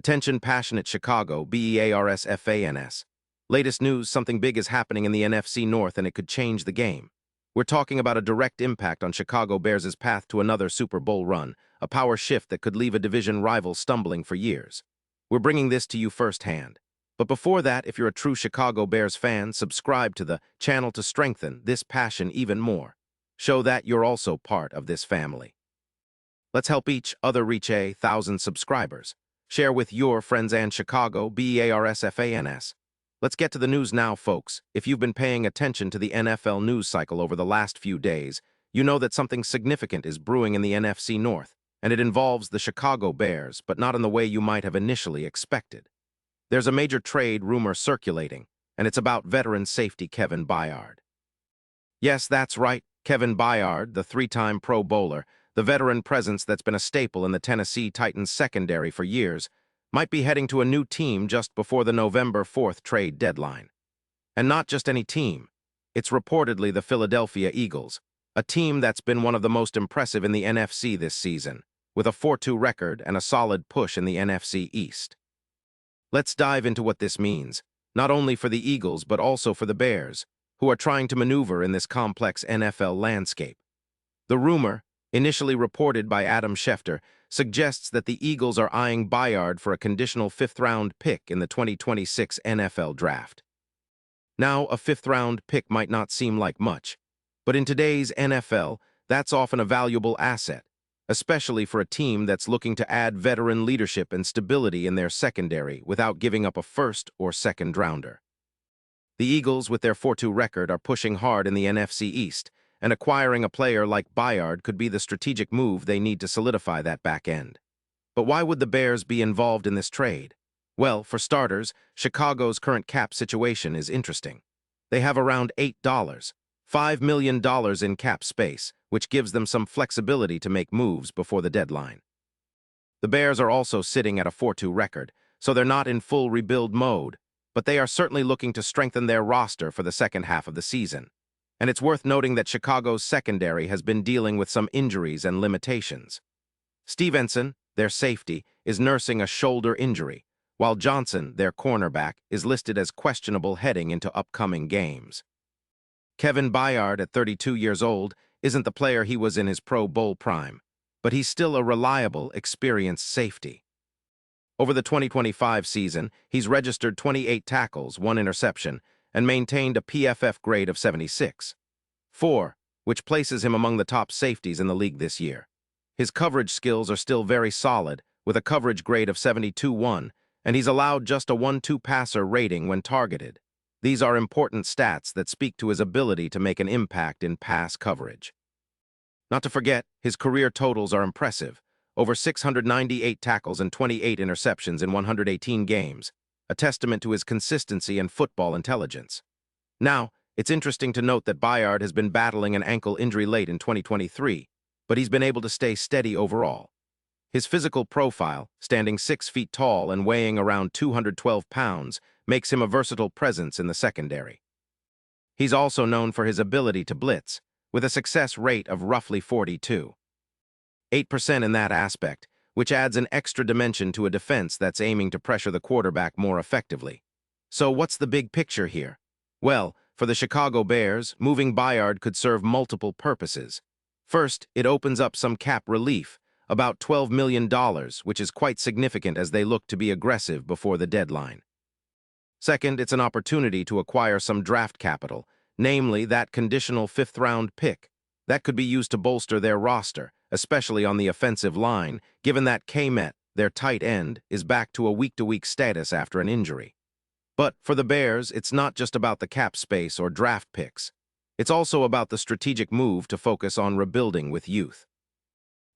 Attention passionate Chicago, Bears fans. Latest news, something big is happening in the NFC North and it could change the game. We're talking about a direct impact on Chicago Bears' path to another Super Bowl run, a power shift that could leave a division rival stumbling for years. We're bringing this to you firsthand. But before that, if you're a true Chicago Bears fan, subscribe to the channel to strengthen this passion even more. Show that you're also part of this family. Let's help each other reach 1,000 subscribers. Share with your friends and Chicago Bears fans. Let's get to the news now, folks. If you've been paying attention to the NFL news cycle over the last few days, you know that something significant is brewing in the NFC North, and it involves the Chicago Bears, but not in the way you might have initially expected. There's a major trade rumor circulating, and it's about veteran safety Kevin Byard. Yes, that's right, Kevin Byard, the three-time Pro Bowler, the veteran presence that's been a staple in the Tennessee Titans secondary for years, might be heading to a new team just before the November 4th trade deadline. And not just any team. It's reportedly the Philadelphia Eagles, a team that's been one of the most impressive in the NFC this season, with a 4-2 record and a solid push in the NFC East. Let's dive into what this means, not only for the Eagles but also for the Bears, who are trying to maneuver in this complex NFL landscape. The rumor, initially reported by Adam Schefter, suggests that the Eagles are eyeing Byard for a conditional fifth-round pick in the 2026 NFL Draft. Now, a fifth-round pick might not seem like much, but in today's NFL, that's often a valuable asset, especially for a team that's looking to add veteran leadership and stability in their secondary without giving up a first or second-rounder. The Eagles, with their 4-2 record, are pushing hard in the NFC East, and acquiring a player like Byard could be the strategic move they need to solidify that back end. But why would the Bears be involved in this trade? Well, for starters, Chicago's current cap situation is interesting. They have around $5 million in cap space, which gives them some flexibility to make moves before the deadline. The Bears are also sitting at a 4-2 record, so they're not in full rebuild mode, but they are certainly looking to strengthen their roster for the second half of the season. And it's worth noting that Chicago's secondary has been dealing with some injuries and limitations. Stevenson, their safety, is nursing a shoulder injury, while Johnson, their cornerback, is listed as questionable heading into upcoming games. Kevin Byard, at 32 years old, isn't the player he was in his Pro Bowl prime, but he's still a reliable, experienced safety. Over the 2025 season, he's registered 28 tackles, 1 interception, and maintained a PFF grade of 76.4, which places him among the top safeties in the league this year. His coverage skills are still very solid, with a coverage grade of 72.1, and he's allowed just a 1-2 passer rating when targeted. These are important stats that speak to his ability to make an impact in pass coverage. Not to forget, his career totals are impressive, over 698 tackles and 28 interceptions in 118 games, a testament to his consistency and football intelligence. Now, it's interesting to note that Byard has been battling an ankle injury late in 2023, but he's been able to stay steady overall. His physical profile, standing 6 feet tall and weighing around 212 pounds, makes him a versatile presence in the secondary. He's also known for his ability to blitz, with a success rate of roughly 42.8% in that aspect, which adds an extra dimension to a defense that's aiming to pressure the quarterback more effectively. So what's the big picture here? Well, for the Chicago Bears, moving Byard could serve multiple purposes. First, it opens up some cap relief, about $12 million, which is quite significant as they look to be aggressive before the deadline. Second, it's an opportunity to acquire some draft capital, namely that conditional fifth-round pick. That could be used to bolster their roster, especially on the offensive line, given that Kmet, their tight end, is back to a week-to-week status after an injury. But for the Bears, it's not just about the cap space or draft picks. It's also about the strategic move to focus on rebuilding with youth.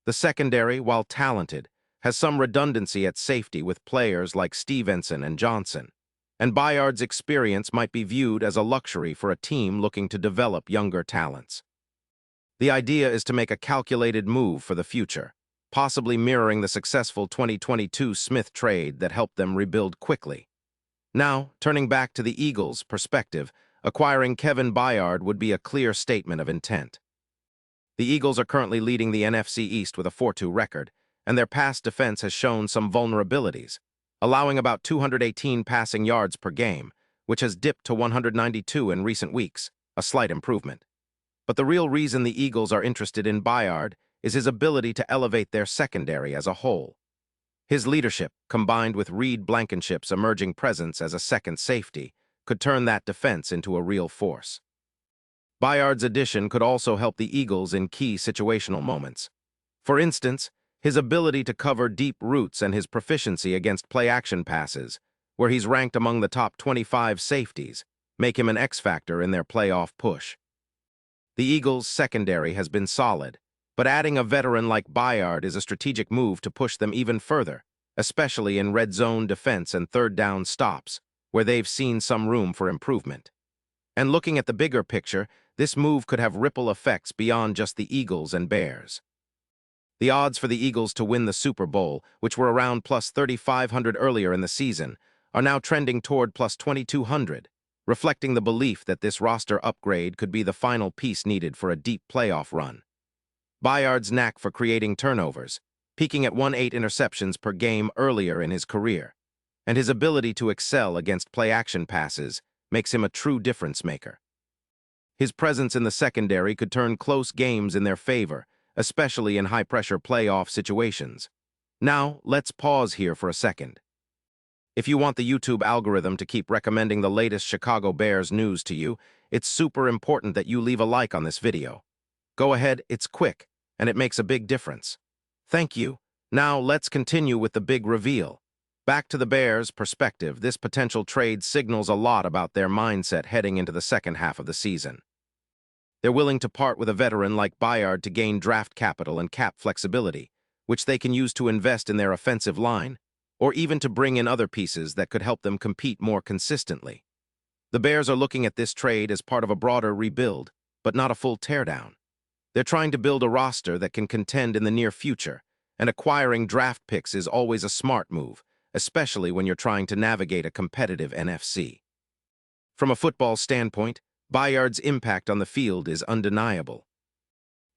The secondary, while talented, has some redundancy at safety with players like Stevenson and Johnson, and Byard's experience might be viewed as a luxury for a team looking to develop younger talents. The idea is to make a calculated move for the future, possibly mirroring the successful 2022 Smith trade that helped them rebuild quickly. Now, turning back to the Eagles' perspective, acquiring Kevin Byard would be a clear statement of intent. The Eagles are currently leading the NFC East with a 4-2 record, and their pass defense has shown some vulnerabilities. allowing about 218 passing yards per game, which has dipped to 192 in recent weeks, a slight improvement. But the real reason the Eagles are interested in Byard is his ability to elevate their secondary as a whole. His leadership, combined with Reed Blankenship's emerging presence as a second safety, could turn that defense into a real force. Byard's addition could also help the Eagles in key situational moments. For instance, his ability to cover deep routes and his proficiency against play-action passes, where he's ranked among the top 25 safeties, make him an X-factor in their playoff push. The Eagles' secondary has been solid, but adding a veteran like Byard is a strategic move to push them even further, especially in red zone defense and third down stops, where they've seen some room for improvement. And looking at the bigger picture, this move could have ripple effects beyond just the Eagles and Bears. The odds for the Eagles to win the Super Bowl, which were around plus 3,500 earlier in the season, are now trending toward plus 2,200, reflecting the belief that this roster upgrade could be the final piece needed for a deep playoff run. Byard's knack for creating turnovers, peaking at 1.8 interceptions per game earlier in his career, and his ability to excel against play-action passes makes him a true difference-maker. His presence in the secondary could turn close games in their favor, especially in high-pressure playoff situations. Now, let's pause here for a second. If you want the YouTube algorithm to keep recommending the latest Chicago Bears news to you, it's super important that you leave a like on this video. Go ahead, it's quick, and it makes a big difference. Thank you. Now, let's continue with the big reveal. Back to the Bears' perspective, this potential trade signals a lot about their mindset heading into the second half of the season. They're willing to part with a veteran like Byard to gain draft capital and cap flexibility, which they can use to invest in their offensive line, or even to bring in other pieces that could help them compete more consistently. The Bears are looking at this trade as part of a broader rebuild, but not a full teardown. They're trying to build a roster that can contend in the near future, and acquiring draft picks is always a smart move, especially when you're trying to navigate a competitive NFC. From a football standpoint, Byard's impact on the field is undeniable.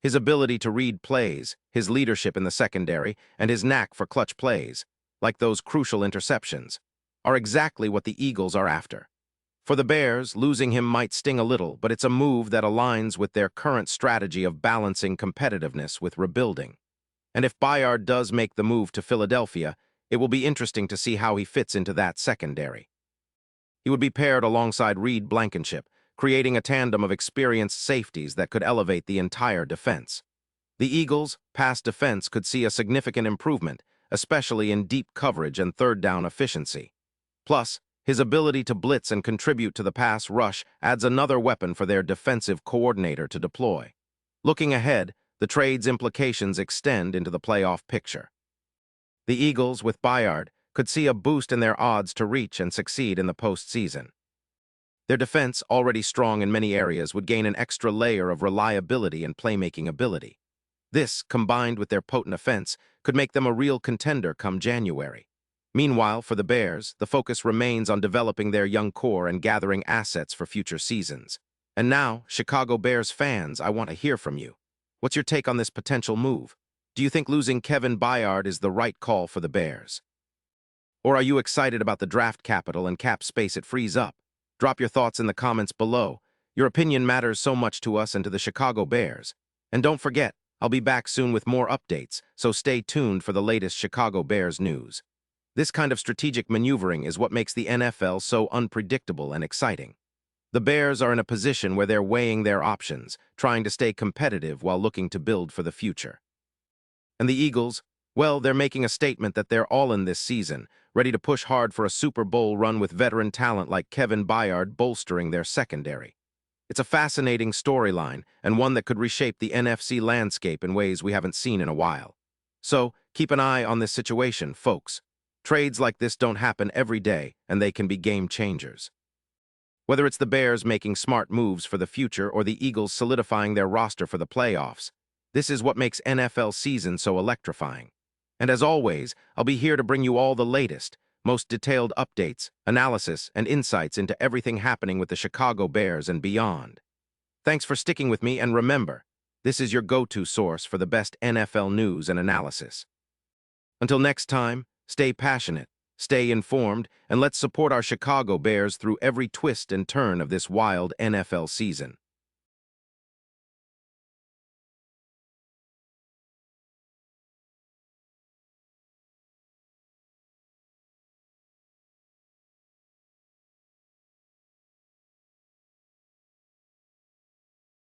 His ability to read plays, his leadership in the secondary, and his knack for clutch plays, like those crucial interceptions, are exactly what the Eagles are after. For the Bears, losing him might sting a little, but it's a move that aligns with their current strategy of balancing competitiveness with rebuilding. And if Byard does make the move to Philadelphia, it will be interesting to see how he fits into that secondary. He would be paired alongside Reed Blankenship, creating a tandem of experienced safeties that could elevate the entire defense. The Eagles' pass defense could see a significant improvement, especially in deep coverage and third down efficiency. Plus, his ability to blitz and contribute to the pass rush adds another weapon for their defensive coordinator to deploy. Looking ahead, the trade's implications extend into the playoff picture. The Eagles, with Byard, could see a boost in their odds to reach and succeed in the postseason. Their defense, already strong in many areas, would gain an extra layer of reliability and playmaking ability. This, combined with their potent offense, could make them a real contender come January. Meanwhile, for the Bears, the focus remains on developing their young core and gathering assets for future seasons. And now, Chicago Bears fans, I want to hear from you. What's your take on this potential move? Do you think losing Kevin Byard is the right call for the Bears? Or are you excited about the draft capital and cap space it frees up? Drop your thoughts in the comments below. Your opinion matters so much to us and to the Chicago Bears. And don't forget, I'll be back soon with more updates, so stay tuned for the latest Chicago Bears news. This kind of strategic maneuvering is what makes the NFL so unpredictable and exciting. The Bears are in a position where they're weighing their options, trying to stay competitive while looking to build for the future. And the Eagles, well, they're making a statement that they're all in this season, ready to push hard for a Super Bowl run with veteran talent like Kevin Byard bolstering their secondary. It's a fascinating storyline, and one that could reshape the NFC landscape in ways we haven't seen in a while. So, keep an eye on this situation, folks. Trades like this don't happen every day, and they can be game changers. Whether it's the Bears making smart moves for the future or the Eagles solidifying their roster for the playoffs, this is what makes NFL season so electrifying. And as always, I'll be here to bring you all the latest, most detailed updates, analysis, and insights into everything happening with the Chicago Bears and beyond. Thanks for sticking with me, and remember, this is your go-to source for the best NFL news and analysis. Until next time, stay passionate, Stay informed, and let's support our Chicago Bears through every twist and turn of this wild NFL season.